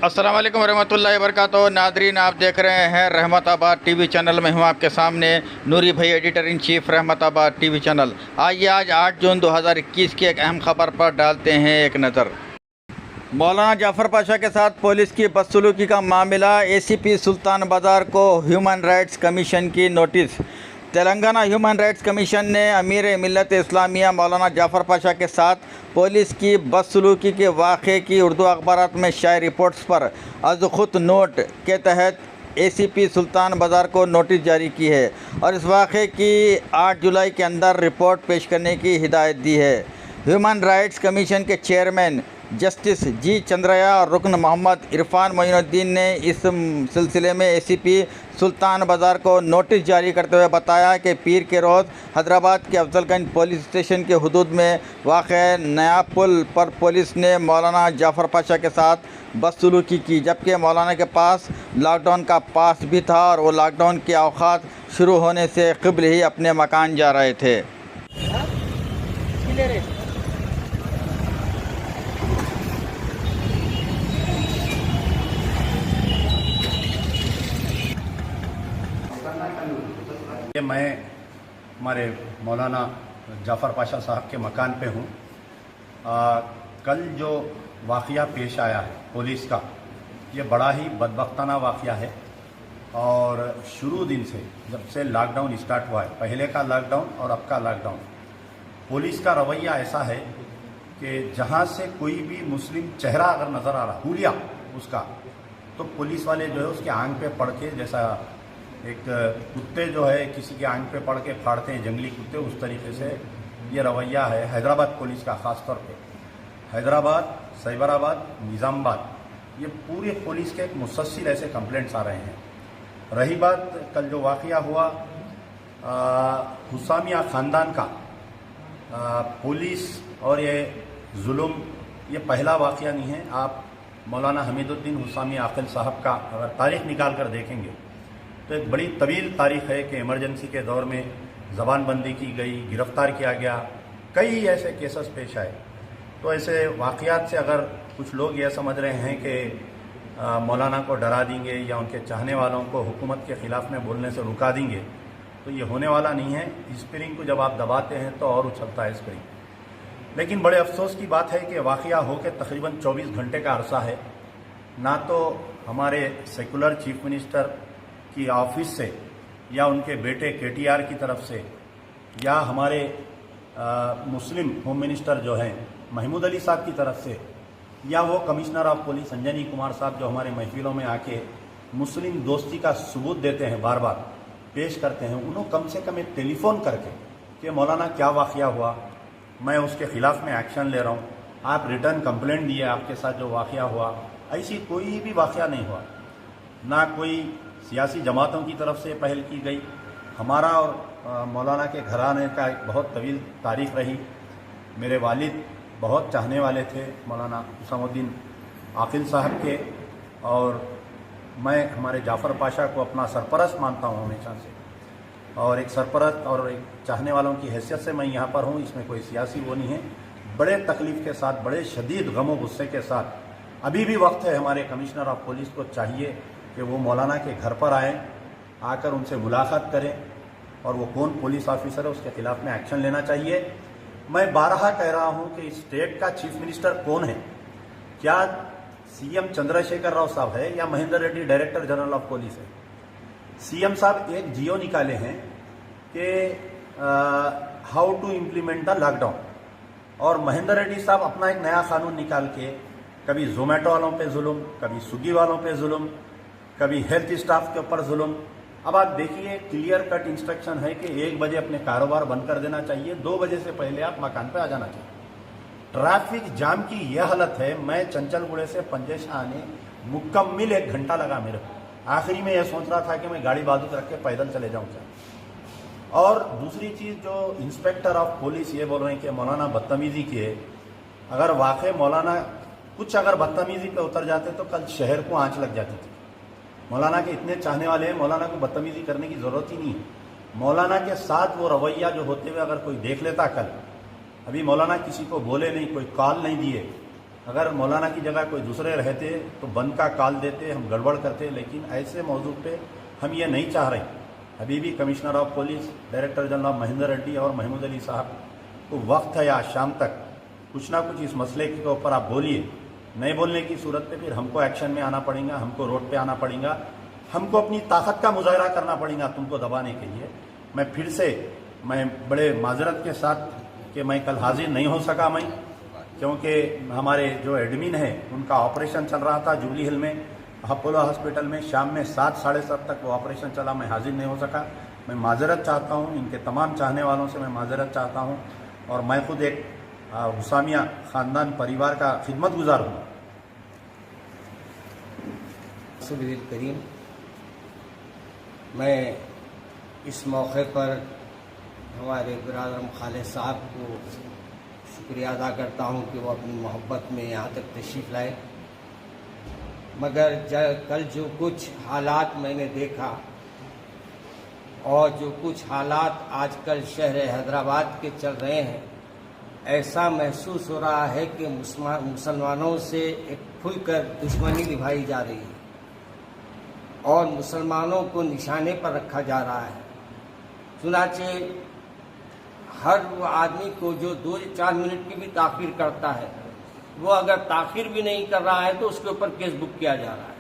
अस्सलाम वालेकुम रहमतुल्लाहि वबरकातुहू। नादरीन, आप देख रहे हैं रहमताबाद टीवी चैनल में हूँ आपके सामने नूरी भाई, editor in chief Rahmatabad TV channel. आइए आज 8 जून 2021 की एक अहम खबर पर डालते हैं एक नज़र। मौलाना जाफ़र पाशा के साथ पुलिस की बदसलूकी का मामला, ACP सुल्तान बाज़ार को ह्यूमन राइट्स कमीशन की notice. Telangana human rights commission ने अमीर मिल्लत इस्लामिया मौलाना जाफ़र पाशा के साथ पुलिस की बदसलूकी के वाक़े की उर्दू अखबारात में शाये रिपोर्ट्स पर अज़ खुद नोट के तहत ACP सुल्तान बाज़ार को नोटिस जारी की है और इस वाक़े की 8 जुलाई के अंदर रिपोर्ट पेश करने की हिदायत दी है। ह्यूमन राइट्स कमीशन के चेयरमैन जस्टिस जी चंद्रया और रुकन मोहम्मद इरफान मोइनुद्दीन ने इस सिलसिले में ACP सुल्तान बाज़ार को नोटिस जारी करते हुए बताया कि पीर के रोज़ हैदराबाद के अफजलगंज पुलिस स्टेशन के हुदूद में वाक़े नया पुल पर पुलिस ने मौलाना जाफ़र पाशा के साथ बदसलूकी की, जबकि मौलाना के पास लॉकडाउन का पास भी था और वो लॉकडाउन के औक़ात शुरू होने से क़ब्ल ही अपने मकान जा रहे थे। मैं हमारे मौलाना जाफ़र पाशा साहब के मकान पे हूँ। कल जो वाक़या पेश आया है पुलिस का, ये बड़ा ही बदबख्ताना वाक़या है और शुरू दिन से जब से लॉकडाउन स्टार्ट हुआ है, पहले का लॉकडाउन और अब का लॉकडाउन, पुलिस का रवैया ऐसा है कि जहाँ से कोई भी मुस्लिम चेहरा अगर नज़र आ रहा, हुलिया उसका, तो पुलिस वाले जो है उसके आंख पे पड़ के, जैसा एक कुत्ते जो है किसी के आंख पे पड़ के फाड़ते हैं जंगली कुत्ते, उस तरीके से ये रवैया है हैदराबाद पुलिस का। ख़ास तौर पे हैदराबाद, साइबराबाद, निज़ामाबाद, ये पूरे पुलिस के एक मुसलसिल ऐसे कंप्लेंट्स आ रहे हैं। रही बात कल जो वाक़या हुआ हुसामिया ख़ानदान का, पुलिस और ये जुल्म, ये पहला वाक़या नहीं है। आप मौलाना हमीदुद्दीन हुसामिया आकिल साहब का अगर तारीख़ निकाल कर देखेंगे तो एक बड़ी तवील तारीख़ है कि इमरजेंसी के दौर में ज़बानबंदी की गई, गिरफ़्तार किया गया, कई ऐसे केसेस पेश आए। तो ऐसे वाक़यात से अगर कुछ लोग ये समझ रहे हैं कि मौलाना को डरा देंगे या उनके चाहने वालों को हुकूमत के ख़िलाफ़ में बोलने से रुका देंगे, तो ये होने वाला नहीं है। स्प्रिंग को जब आप दबाते हैं तो और उछलता है स्प्रिंग। लेकिन बड़े अफसोस की बात है कि वाक़या हो के तकरीबन 24 घंटे का अरसा है, ना तो हमारे सेकुलर चीफ मिनिस्टर की ऑफिस से या उनके बेटे KTR की तरफ से या हमारे मुस्लिम होम मिनिस्टर जो हैं महमूद अली साहब की तरफ से, या वो कमिश्नर ऑफ पुलिस संजनी कुमार साहब जो हमारे महफिलों में आके मुस्लिम दोस्ती का सबूत देते हैं, बार बार पेश करते हैं, उन्होंने कम से कम एक टेलीफोन करके कि मौलाना क्या वाक़या हुआ, मैं उसके ख़िलाफ़ में एक्शन ले रहा हूँ, आप रिटर्न कंप्लेंट दिए, आपके साथ जो वाक़या हुआ, ऐसी कोई भी वाक़या नहीं हुआ। ना कोई सियासी जमातों की तरफ से पहल की गई। हमारा और मौलाना के घराने का एक बहुत तवील तारीख़ रही। मेरे वालिद बहुत चाहने वाले थे मौलाना हुसामुद्दीन आकिल साहब के, और मैं हमारे जाफ़र पाशा को अपना सरपरस्त मानता हूँ हमेशा से, और एक सरपरस्त और एक चाहने वालों की हैसियत से मैं यहाँ पर हूँ। इसमें कोई सियासी वो नहीं है। बड़े तकलीफ़ के साथ, बड़े शदीद गम और गुस्से के साथ अभी भी वक्त है, हमारे कमिश्नर ऑफ पुलिस को चाहिए कि वो मौलाना के घर पर आएँ, आकर उनसे मुलाकात करें और वो कौन पुलिस ऑफिसर है उसके ख़िलाफ़ में एक्शन लेना चाहिए। मैं बारहा कह रहा हूँ कि स्टेट का चीफ मिनिस्टर कौन है? क्या CM चंद्रशेखर राव साहब है या Mahendra Reddy director general of police है? CM साहब एक जियो निकाले हैं कि how to implement the lockdown, और महेंद्र रेड्डी साहब अपना एक नया कानून निकाल के कभी जोमेटो वालों पे जुल्म, कभी स्विगी वालों पे जुल्म, कभी हेल्थ स्टाफ के ऊपर जुल्म। अब आप देखिए, क्लियर कट इंस्ट्रक्शन है कि 1 बजे अपने कारोबार बंद कर देना चाहिए, 2 बजे से पहले आप मकान पे आ जाना चाहिए। ट्रैफिक जाम की यह हालत है, मैं चंचलगुड़े से पंजेशा आने मुकम्मल 1 घंटा लगा मेरे को। आखिरी में यह सोच रहा था कि मैं गाड़ी बाजू रख के पैदल चले जाऊँ क्या। और दूसरी चीज़, जो इंस्पेक्टर ऑफ पुलिस ये बोल रहे हैं कि मौलाना बदतमीज़ी किए, अगर वाकई मौलाना कुछ अगर बदतमीज़ी पे उतर जाते तो कल शहर को आँच लग जाती थी। मौलाना के इतने चाहने वाले हैं, मौलाना को बदतमीज़ी करने की ज़रूरत ही नहीं है। मौलाना के साथ वो रवैया जो होते हुए अगर कोई देख लेता कल, अभी मौलाना किसी को बोले नहीं, कोई कॉल नहीं दिए, اگر مولانا کی جگہ کوئی دوسرے رہتے تو بند کا کال دیتے، ہم گڑبڑ کرتے، لیکن ایسے موضوع پہ ہم یہ نہیں چاہ رہے. ابھی بھی commissioner of police director general Mahendra ready اور محمود علی صاحب کو وقت ہے آج شام تک کچھ نہ کچھ اس مسئلے کے اوپر آپ بولیے. نہیں بولنے کی صورت پہ پھر ہم کو ایکشن میں آنا پڑے گا، ہم کو روڈ پہ آنا پڑے گا، ہم کو اپنی طاقت کا مظاہرہ کرنا پڑے گا تم کو دبانے کے لیے. میں پھر سے بڑے معذرت کے ساتھ کہ میں کل حاضر نہیں ہو سکا، میں کیونکہ ہمارے جو ایڈمن ہیں ان کا آپریشن چل رہا تھا جوبلی ہل میں اپولو ہاسپٹل میں. شام میں 7 ساڑھے 7 تک وہ آپریشن چلا، میں حاضر نہیں ہو سکا. میں معذرت چاہتا ہوں، ان کے تمام چاہنے والوں سے میں معذرت چاہتا ہوں، اور میں خود ایک حسامیہ خاندان پریوار کا خدمت گزار ہوں. رسول کریم، میں اس موقع پر ہمارے برادر خالد صاحب کو شکریہ ادا کرتا ہوں کہ وہ اپنی محبت میں یہاں تک تشریف لائے. مگر کل جو کچھ حالات میں نے دیکھا اور جو کچھ حالات آج کل شہر حیدرآباد کے چل رہے ہیں، ایسا محسوس ہو رہا ہے کہ مسلمانوں سے ایک کھل کر دشمنی نبھائی جا رہی ہے اور مسلمانوں کو نشانے پر رکھا جا رہا ہے. چنانچہ ہر وہ آدمی کو جو 2-4 منٹ کی بھی تاخیر کرتا ہے، وہ اگر تاخیر بھی نہیں کر رہا ہے تو اس کے اوپر کیس بک کیا جا رہا ہے.